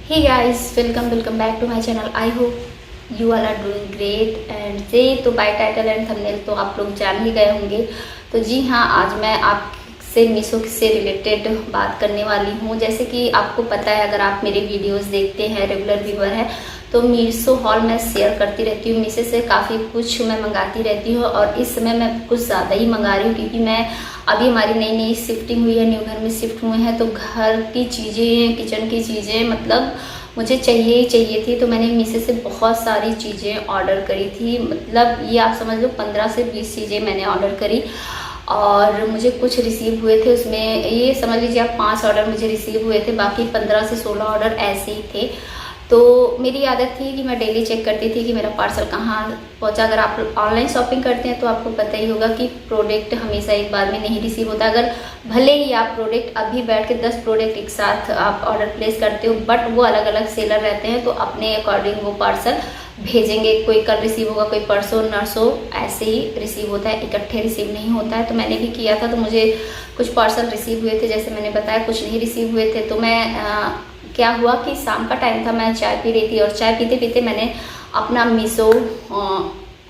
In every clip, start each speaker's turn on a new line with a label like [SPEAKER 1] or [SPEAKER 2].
[SPEAKER 1] Hey guys, welcome back to my channel. I hope you all are doing great and से तो bye title and thumbnail तो आप लोग जान ही गए होंगे। तो जी हाँ, आज मैं आपसे मीशो से रिलेटेड बात करने वाली हूँ। जैसे कि आपको पता है, अगर आप मेरे वीडियोस देखते हैं, रेगुलर व्यूअर हैं, तो मीशो हॉल मैं शेयर करती रहती हूँ। मीशो से काफ़ी कुछ मैं मंगाती रहती हूँ और इस समय मैं कुछ ज़्यादा ही मंगा रही हूँ, क्योंकि मैं अभी हमारी नई नई शिफ्टिंग हुई है, न्यू घर में शिफ्ट हुए हैं, तो घर की चीज़ें, किचन की चीज़ें मतलब मुझे चाहिए ही चाहिए थी। तो मैंने मीशो से बहुत सारी चीज़ें ऑर्डर करी थी। मतलब ये आप समझ लो 15 से 20 चीज़ें मैंने ऑर्डर करी और मुझे कुछ रिसीव हुए थे। उसमें ये समझ लीजिए आप 5 ऑर्डर मुझे रिसीव हुए थे, बाकी 15 से 16 ऑर्डर ऐसे ही थे। तो मेरी आदत थी कि मैं डेली चेक करती थी कि मेरा पार्सल कहाँ पहुँचा। अगर आप ऑनलाइन शॉपिंग करते हैं तो आपको पता ही होगा कि प्रोडक्ट हमेशा एक बार में नहीं रिसीव होता। अगर भले ही आप प्रोडक्ट अभी बैठ के 10 प्रोडक्ट एक साथ आप ऑर्डर प्लेस करते हो, बट वो अलग अलग सेलर रहते हैं, तो अपने अकॉर्डिंग वो पार्सल भेजेंगे। कोई कल रिसीव होगा, कोई परसों नरसों, ऐसे ही रिसीव होता है, इकट्ठे रिसीव नहीं होता है। तो मैंने भी किया था, तो मुझे कुछ पार्सल रिसीव हुए थे, जैसे मैंने बताया, कुछ नहीं रिसीव हुए थे। तो मैं क्या हुआ कि शाम का टाइम था, मैं चाय पी रही थी और चाय पीते पीते मैंने अपना मीशो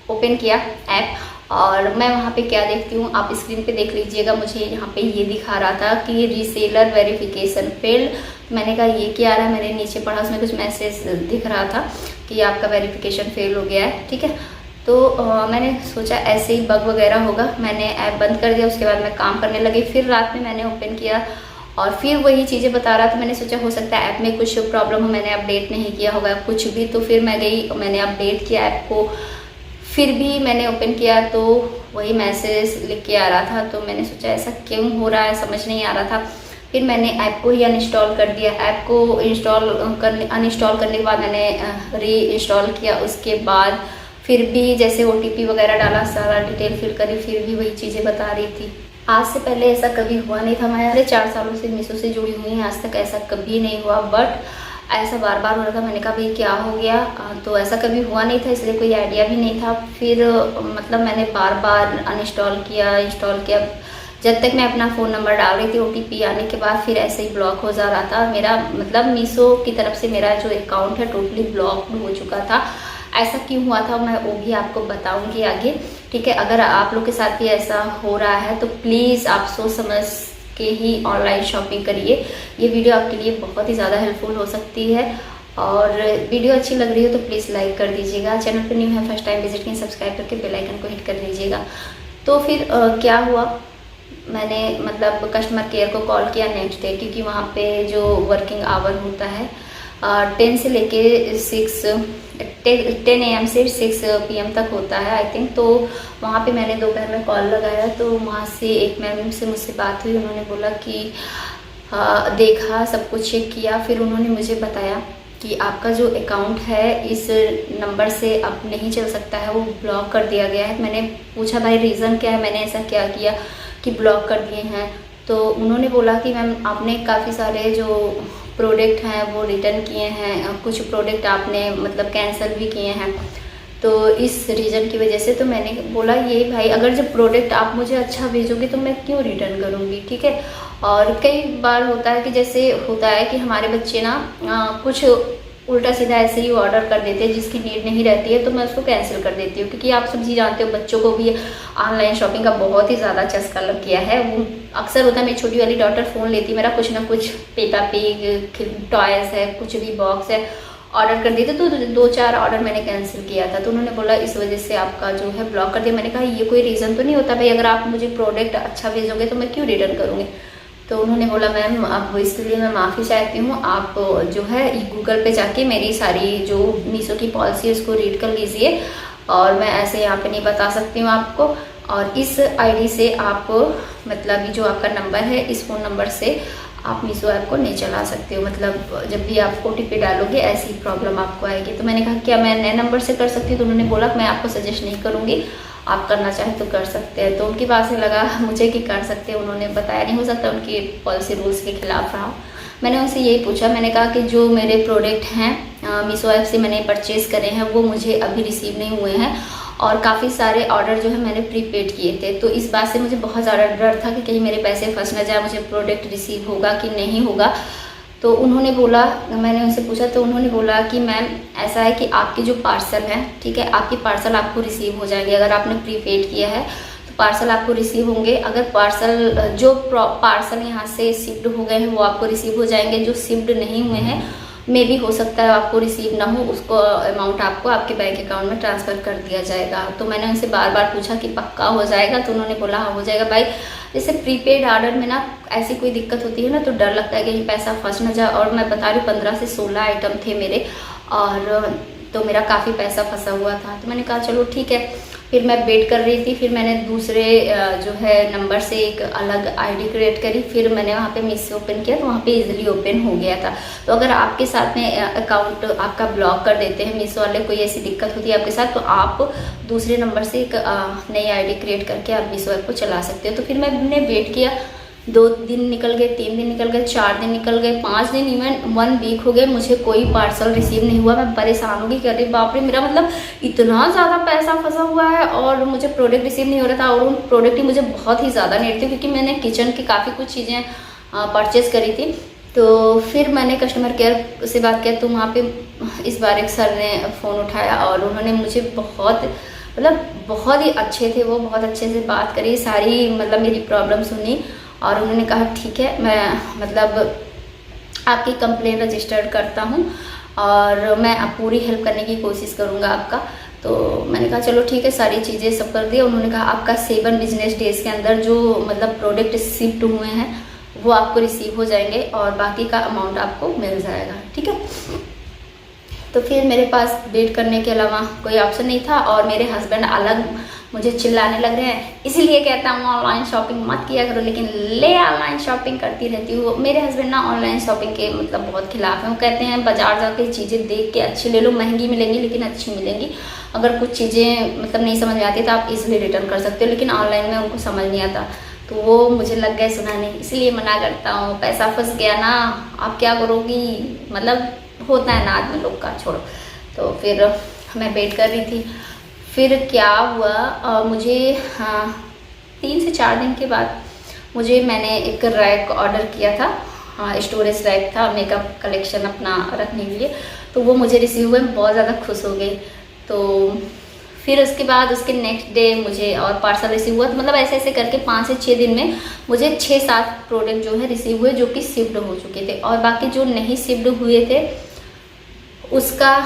[SPEAKER 1] ओपन किया ऐप और मैं वहाँ पे क्या देखती हूँ, आप स्क्रीन पे देख लीजिएगा। मुझे यहाँ पे ये दिखा रहा था कि रीसेलर वेरिफिकेशन फेल्ड। मैंने कहा ये क्या आ रहा है, मैंने नीचे पढ़ा, उसमें कुछ मैसेज दिख रहा था कि आपका वेरिफिकेशन फेल हो गया है। ठीक है, तो मैंने सोचा ऐसे ही बग वगैरह होगा, मैंने ऐप बंद कर दिया। उसके बाद मैं काम करने लगी। फिर रात में मैंने ओपन किया और फिर वही चीज़ें बता रहा था। मैंने सोचा हो सकता है ऐप में कुछ प्रॉब्लम हो, मैंने अपडेट नहीं किया होगा कुछ भी। तो फिर मैं गई, मैंने अपडेट किया ऐप को। फिर भी मैंने ओपन किया तो वही मैसेज लिख के आ रहा था। तो मैंने सोचा ऐसा क्यों हो रहा है, समझ नहीं आ रहा था। फिर मैंने ऐप को ही अनइंस्टॉल कर दिया। ऐप को अनइंस्टॉल करने के बाद मैंने री इंस्टॉल किया। उसके बाद फिर भी जैसे OTP वगैरह डाला, सारा डिटेल फिल करी, फिर भी वही चीज़ें बता रही थी। आज से पहले ऐसा कभी हुआ नहीं था। मैं 4 सालों से मीशो से जुड़ी हुई हैं, आज तक ऐसा कभी नहीं हुआ, बट ऐसा बार बार हो रहा था। मैंने कहा भाई क्या हो गया, तो ऐसा कभी हुआ नहीं था, इसलिए कोई आइडिया भी नहीं था। फिर मतलब मैंने बार बार अनइंस्टॉल किया, इंस्टॉल किया, जब तक मैं अपना फ़ोन नंबर डाल रही थी। OTP आने के बाद फिर ऐसे ही ब्लॉक हो जा रहा था मेरा। मतलब मीशो की तरफ से मेरा जो अकाउंट है टोटली ब्लॉक हो चुका था। ऐसा क्यों हुआ था मैं वो भी आपको बताऊंगी आगे। ठीक है, अगर आप लोग के साथ भी ऐसा हो रहा है तो प्लीज़ आप सोच समझ के ही ऑनलाइन शॉपिंग करिए। ये वीडियो आपके लिए बहुत ही ज़्यादा हेल्पफुल हो सकती है। और वीडियो अच्छी लग रही हो तो प्लीज़ लाइक कर दीजिएगा। चैनल पर न्यू है, फर्स्ट टाइम विजिट करें, सब्सक्राइब करके बेल आइकन को हिट कर दीजिएगा। तो फिर क्या हुआ, मैंने मतलब कस्टमर केयर को कॉल किया नेक्स्ट डे, क्योंकि वहाँ पे जो वर्किंग आवर होता है 10 से लेके 10 AM से 6 PM तक होता है आई थिंक। तो वहाँ पे मैंने दोपहर में कॉल लगाया, तो वहाँ से एक मैम से मुझसे बात हुई। उन्होंने बोला कि देखा, सब कुछ चेक किया। फिर उन्होंने मुझे बताया कि आपका जो अकाउंट है इस नंबर से अब नहीं चल सकता है, वो ब्लॉक कर दिया गया है। मैंने पूछा भाई रीज़न क्या है, मैंने ऐसा क्या किया कि ब्लॉक कर दिए हैं। तो उन्होंने बोला कि मैम आपने काफ़ी सारे जो प्रोडक्ट हैं वो रिटर्न किए हैं, कुछ प्रोडक्ट आपने मतलब कैंसिल भी किए हैं, तो इस रीज़न की वजह से। तो मैंने बोला ये भाई, अगर जब प्रोडक्ट आप मुझे अच्छा भेजोगे तो मैं क्यों रिटर्न करूँगी। ठीक है, और कई बार होता है कि जैसे होता है कि हमारे बच्चे ना कुछ उल्टा सीधा ऐसे ही ऑर्डर कर देते हैं जिसकी नीड नहीं रहती है, तो मैं उसको कैंसिल कर देती हूँ। क्योंकि आप सब जानते हो बच्चों को भी ऑनलाइन शॉपिंग का बहुत ही ज़्यादा चस्का लग गया है। वो अक्सर होता है, मेरी छोटी वाली डॉटर फ़ोन लेती, मेरा कुछ ना कुछ पेपा पिग टॉयज़ है, कुछ भी बॉक्स है, ऑर्डर कर दिए थे। तो 2-4 ऑर्डर मैंने कैंसिल किया था। तो उन्होंने बोला इस वजह से आपका जो है ब्लॉक कर दिया। मैंने कहा ये कोई रीज़न तो नहीं होता भाई, अगर आप मुझे प्रोडक्ट अच्छा भेजोगे तो मैं क्यों रिटर्न करूँगी। तो उन्होंने बोला मैम अब इसके लिए मैं माफ़ी चाहती हूँ, आप जो है गूगल पे जाके मेरी सारी जो मीशो की पॉलिसी है उसको रीड कर लीजिए, और मैं ऐसे यहाँ पे नहीं बता सकती हूँ आपको। और इस ID से आप मतलब जो आपका नंबर है, इस फ़ोन नंबर से आप मीशो ऐप को नहीं चला सकते हो। मतलब जब भी आप OTP डालोगे ऐसी प्रॉब्लम आपको आएगी। तो मैंने कहा क्या मैं नए नंबर से कर सकती हूँ। तो उन्होंने बोला मैं आपको सजेस्ट नहीं करूँगी, आप करना चाहें तो कर सकते हैं। तो उनकी बात से लगा मुझे कि कर सकते हैं। उन्होंने बताया नहीं, हो सकता उनकी पॉलिसी रूल्स के खिलाफ रहा। मैंने उनसे यही पूछा, मैंने कहा कि जो मेरे प्रोडक्ट हैं मीशो ऐप से मैंने परचेज़ करे हैं वो मुझे अभी रिसीव नहीं हुए हैं, और काफ़ी सारे ऑर्डर जो है मैंने प्रीपेड किए थे। तो इस बात से मुझे बहुत ज़्यादा डर था कि कहीं मेरे पैसे फंस ना जाए, मुझे प्रोडक्ट रिसीव होगा कि नहीं होगा। तो उन्होंने बोला, मैंने उनसे पूछा तो उन्होंने बोला कि मैम ऐसा है कि आपकी जो पार्सल है, ठीक है, आपकी पार्सल आपको रिसीव हो जाएंगे। अगर आपने प्रीपेड किया है तो पार्सल आपको रिसीव होंगे। अगर पार्सल यहाँ से शिफ्ट हो गए हैं वो आपको रिसीव हो जाएंगे। जो शिफ्ट नहीं हुए हैं मे भी हो सकता है आपको रिसीव ना हो, उसको अमाउंट आपको आपके बैंक अकाउंट में ट्रांसफ़र कर दिया जाएगा। तो मैंने उनसे बार बार पूछा कि पक्का हो जाएगा, तो उन्होंने बोला हाँ हो जाएगा। भाई जैसे प्रीपेड ऑर्डर में ना ऐसी कोई दिक्कत होती है ना तो डर लगता है कि कहीं पैसा फंस ना जाए। और मैं बता रही हूँ 15 से 16 आइटम थे मेरे, और तो मेरा काफ़ी पैसा फंसा हुआ था। तो मैंने कहा चलो ठीक है। फिर मैं वेट कर रही थी, फिर मैंने दूसरे जो है नंबर से एक अलग आईडी क्रिएट करी। फिर मैंने वहाँ पे मीशो ओपन किया तो वहाँ पे इजीली ओपन हो गया था। तो अगर आपके साथ में अकाउंट आपका ब्लॉक कर देते हैं मीशो वाले, कोई ऐसी दिक्कत होती है आपके साथ, तो आप दूसरे नंबर से एक नई आईडी क्रिएट करके आप मीशो ऐप को चला सकते हो। तो फिर मैंने वेट किया, 2 दिन निकल गए, 3 दिन निकल गए, 4 दिन निकल गए, 5 दिन, इवन 1 वीक हो गए, मुझे कोई पार्सल रिसीव नहीं हुआ। मैं परेशान हो गई, कह रही बाप रे, मेरा मतलब इतना ज़्यादा पैसा फंसा हुआ है और मुझे प्रोडक्ट रिसीव नहीं हो रहा था। और उन प्रोडक्ट की मुझे बहुत ही ज़्यादा नीड थी क्योंकि मैंने किचन की काफ़ी कुछ चीज़ें परचेज़ करी थी। तो फिर मैंने कस्टमर केयर से बात किया, तो वहाँ पर इस बार एक सर ने फ़ोन उठाया और उन्होंने मुझे बहुत ही अच्छे थे वो, बहुत अच्छे से बात करी, सारी मतलब मेरी प्रॉब्लम सुनी। और उन्होंने कहा ठीक है, मैं मतलब आपकी कंप्लेंट रजिस्टर्ड करता हूँ और मैं पूरी हेल्प करने की कोशिश करूँगा आपका। तो मैंने कहा चलो ठीक है, सारी चीज़ें सब कर दी। उन्होंने कहा आपका 7 बिजनेस डेज के अंदर जो मतलब प्रोडक्ट शिफ्ट हुए हैं वो आपको रिसीव हो जाएंगे और बाकी का अमाउंट आपको मिल जाएगा, ठीक है। तो फिर मेरे पास वेट करने के अलावा कोई ऑप्शन नहीं था। और मेरे हस्बैंड अलग मुझे चिल्लाने लग रहे हैं, इसीलिए कहता हूँ ऑनलाइन शॉपिंग मत किया करो, लेकिन ले ऑनलाइन शॉपिंग करती रहती हूँ। मेरे हस्बैंड ना ऑनलाइन शॉपिंग के मतलब बहुत खिलाफ हैं। वो कहते हैं बाजार जाके चीज़ें देख के अच्छी ले लो, महंगी मिलेंगी लेकिन अच्छी मिलेंगी। अगर कुछ चीज़ें मतलब नहीं समझ में आती तो आप इजीली रिटर्न कर सकते हो, लेकिन ऑनलाइन में उनको समझ नहीं आता। तो वो मुझे लग गए सुनाने, इसलिए मना करता हूँ। पैसा फंस गया ना, आप क्या करोगी, मतलब होता है ना आदमी लोग का, छोड़ो। तो फिर मैं वेट कर रही थी। फिर क्या हुआ, मुझे 3 से 4 दिन के बाद मैंने एक रैक ऑर्डर किया था, स्टोरेज रैक था मेकअप कलेक्शन अपना रखने के लिए। तो वो मुझे रिसीव हुए, बहुत ज़्यादा खुश हो गई। तो फिर उसके बाद उसके नेक्स्ट डे मुझे और पार्सल रिसीव हुआ। तो मतलब ऐसे ऐसे करके 5 से 6 दिन में मुझे 6-7 प्रोडक्ट जो है रिसीव हुए, जो कि शिफ्ट हो चुके थे। और बाकी जो नहीं शिफ्ट हुए थे उसका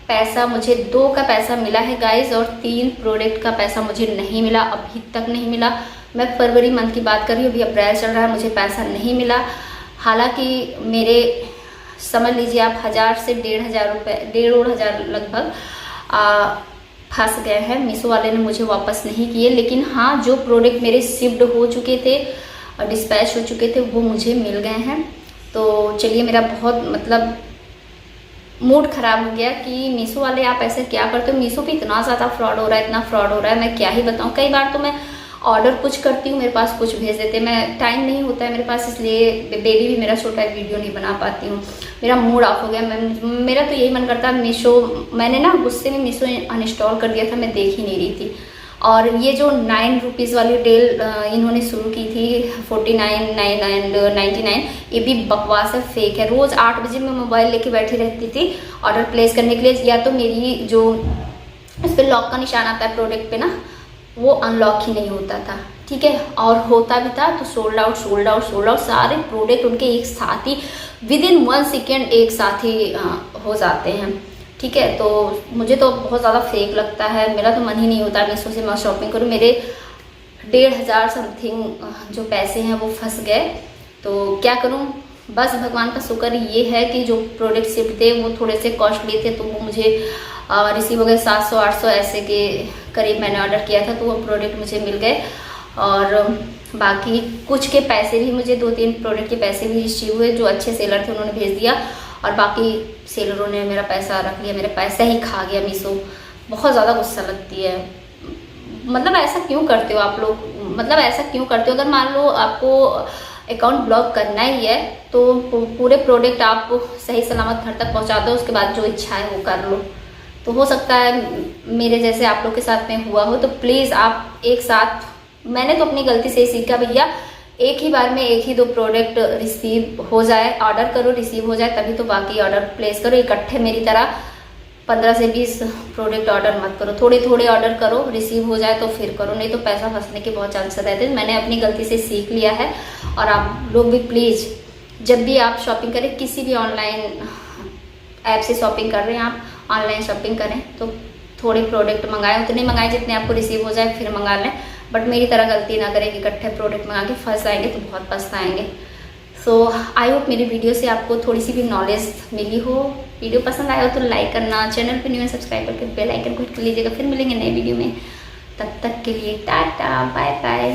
[SPEAKER 1] पैसा मुझे 2 का पैसा मिला है गाइस, और 3 प्रोडक्ट का पैसा मुझे नहीं मिला, अभी तक नहीं मिला। मैं फरवरी मंथ की बात कर रही हूँ, अभी अप्रैल चल रहा है, मुझे पैसा नहीं मिला। हालांकि मेरे समझ लीजिए आप 1000 से 1500 रुपये, 1500 लगभग फंस गए हैं। मीशो वाले ने मुझे वापस नहीं किए, लेकिन हाँ जो प्रोडक्ट मेरे शिफ्ट हो चुके थे, डिस्पैच हो चुके थे, वो मुझे मिल गए हैं। तो चलिए, मेरा बहुत मतलब मूड ख़राब हो गया कि मीशो वाले आप ऐसे क्या करते हो। मीशो पे इतना ज़्यादा फ्रॉड हो रहा है, इतना फ्रॉड हो रहा है, मैं क्या ही बताऊँ। कई बार तो मैं ऑर्डर कुछ करती हूँ, मेरे पास कुछ भेज देते, मैं टाइम नहीं होता है मेरे पास, इसलिए बेबी भी मेरा छोटा है, वीडियो नहीं बना पाती हूँ। मेरा मूड ऑफ हो गया। मेरा तो यही मन करता है मीशो, मैंने ना गुस्से में मीशो अनइंस्टॉल कर दिया था, मैं देख ही नहीं रही थी। और ये जो 9 रुपीज़ वाली डील इन्होंने शुरू की थी 49.99, ये भी बकवास है, फेक है। रोज़ 8 बजे मैं मोबाइल लेके बैठी रहती थी ऑर्डर प्लेस करने के लिए, या तो मेरी जो इस पर लॉक का निशान आता है प्रोडक्ट पे ना, वो अनलॉक ही नहीं होता था, ठीक है। और होता भी था तो सोल्ड आउट सारे प्रोडक्ट उनके एक साथ ही विदिन 1 सेकेंड एक साथ ही हो जाते हैं, ठीक है। तो मुझे तो बहुत ज़्यादा फेक लगता है, मेरा तो मन ही नहीं होता मीशो से मैं शॉपिंग करूँ। मेरे 1500 समथिंग जो पैसे हैं वो फंस गए। तो क्या करूँ, बस भगवान का शुक्र ये है कि जो प्रोडक्ट शिफ्ट थे वो थोड़े से कॉस्टली थे, तो वो मुझे रिसीव हो गए। 700-800 ऐसे के करीब मैंने ऑर्डर किया था, तो वो प्रोडक्ट मुझे मिल गए। और बाकी कुछ के पैसे भी मुझे 2-3 प्रोडक्ट के पैसे भी रिसीव हुए, जो अच्छे सेलर थे उन्होंने भेज दिया, और बाकी सेलरों ने मेरा पैसा रख लिया, मेरा पैसा ही खा गया मीशो। बहुत ज़्यादा गुस्सा लगती है, मतलब ऐसा क्यों करते हो आप लोग, मतलब ऐसा क्यों करते हो। अगर मान लो आपको अकाउंट ब्लॉक करना ही है तो पूरे प्रोडक्ट आप सही सलामत घर तक पहुंचा दो, उसके बाद जो इच्छा है वो कर लो। तो हो सकता है मेरे जैसे आप लोग के साथ में हुआ हो, तो प्लीज़ आप एक साथ, मैंने तो अपनी गलती से ही सीखा भैया एक ही बार में एक ही 2 प्रोडक्ट रिसीव हो जाए, ऑर्डर करो रिसीव हो जाए तभी तो बाकी ऑर्डर प्लेस करो। इकट्ठे मेरी तरह 15 से 20 प्रोडक्ट ऑर्डर मत करो, थोड़े थोड़े ऑर्डर करो, रिसीव हो जाए तो फिर करो, नहीं तो पैसा फंसने के बहुत चांसेस रहते हैं। मैंने अपनी गलती से सीख लिया है। और आप लोग भी प्लीज़ जब भी आप शॉपिंग करें, किसी भी ऑनलाइन ऐप से शॉपिंग कर रहे हैं, आप ऑनलाइन शॉपिंग करें तो थोड़े प्रोडक्ट मंगाएं, उतने मंगाएं जितने आपको रिसीव हो जाए फिर मंगा लें। बट मेरी तरह गलती ना करें कि इकट्ठे प्रोडक्ट मंगा के फंस जाएंगे तो बहुत पछताएंगे। सो आई होप मेरी वीडियो से आपको थोड़ी सी भी नॉलेज मिली हो। वीडियो पसंद आया हो तो लाइक करना, चैनल पे न्यू है सब्सक्राइब करके बेल आइकन को क्लिक कर लीजिएगा। फिर मिलेंगे नए वीडियो में, तब तक के लिए टाटा बाय बाय।